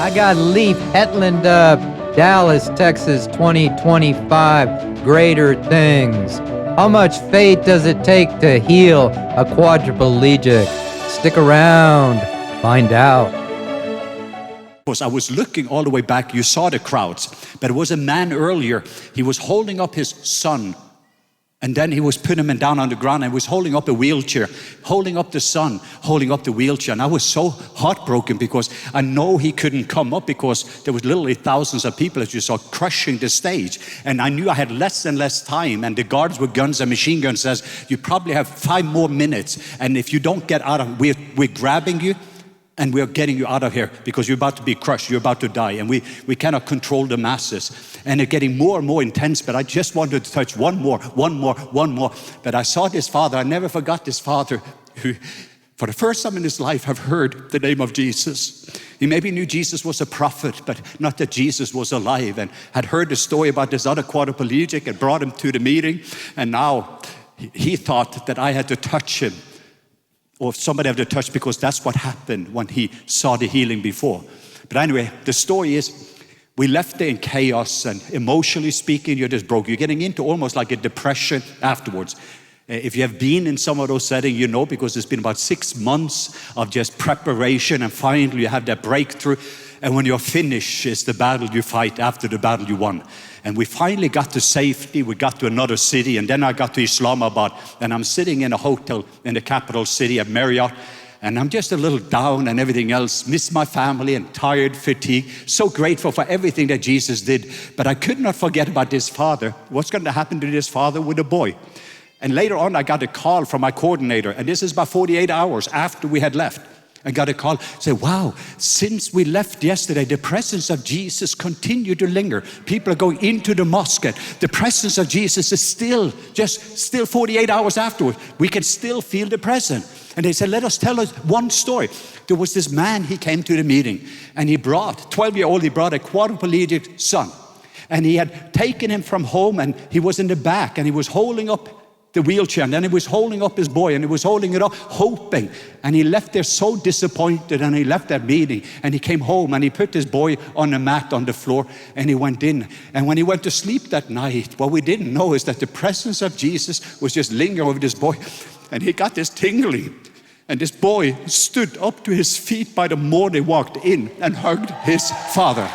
I got Leaf Hetland up, Dallas, Texas, 2025, greater things. How much faith does it take to heal a quadriplegic? Stick around, find out. I was looking all the way back, you saw the crowds, but it was a man earlier, he was holding up his son, and then he was putting him down on the ground and was holding up a wheelchair, holding up the son, holding up the wheelchair. And I was so heartbroken because I know he couldn't come up because there was literally thousands of people, as you saw, crushing the stage. And I knew I had less and less time, and the guards with guns and machine guns says, you probably have 5 more minutes. And if you don't get out of, we're grabbing you and we're getting you out of here because you're about to be crushed, you're about to die. And we cannot control the masses. And it's getting more and more intense, but I just wanted to touch one more. But I saw this father, I never forgot this father who, for the first time in his life, have heard the name of Jesus. He maybe knew Jesus was a prophet, but not that Jesus was alive, and had heard the story about this other quadriplegic and brought him to the meeting. And now he thought that I had to touch him, or somebody had to touch, because that's what happened when he saw the healing before. But anyway, the story is, we left there in chaos, and emotionally speaking, you're just broke. You're getting into almost like a depression afterwards. If you have been in some of those settings, you know, because it's been about 6 months of just preparation, and finally you have that breakthrough. And when you're finished, it's the battle you fight after the battle you won. And we finally got to safety, we got to another city, and then I got to Islamabad, and I'm sitting in a hotel in the capital city of Marriott, and I'm just a little down and everything else, miss my family and tired, fatigued, so grateful for everything that Jesus did. But I could not forget about this father. What's going to happen to this father with a boy? And later on, I got a call from my coordinator, and this is about 48 hours after we had left. I got a call, say, wow, since we left yesterday, the presence of Jesus continued to linger. People are going into the mosque. The presence of Jesus is still 48 hours afterwards. We can still feel the presence. And they said, let us tell us one story. There was this man, he came to the meeting, and he brought, 12-year-old, he brought a quadriplegic son. And he had taken him from home, and he was in the back, and he was holding up the wheelchair, and then he was holding up his boy, and he was holding it up, hoping. And he left there so disappointed, and he left that meeting, and he came home, and he put his boy on a mat on the floor, and he went in. And when he went to sleep that night, what we didn't know is that the presence of Jesus was just lingering over this boy, and he got this tingling. And this boy stood up to his feet by the morning, walked in and hugged his father.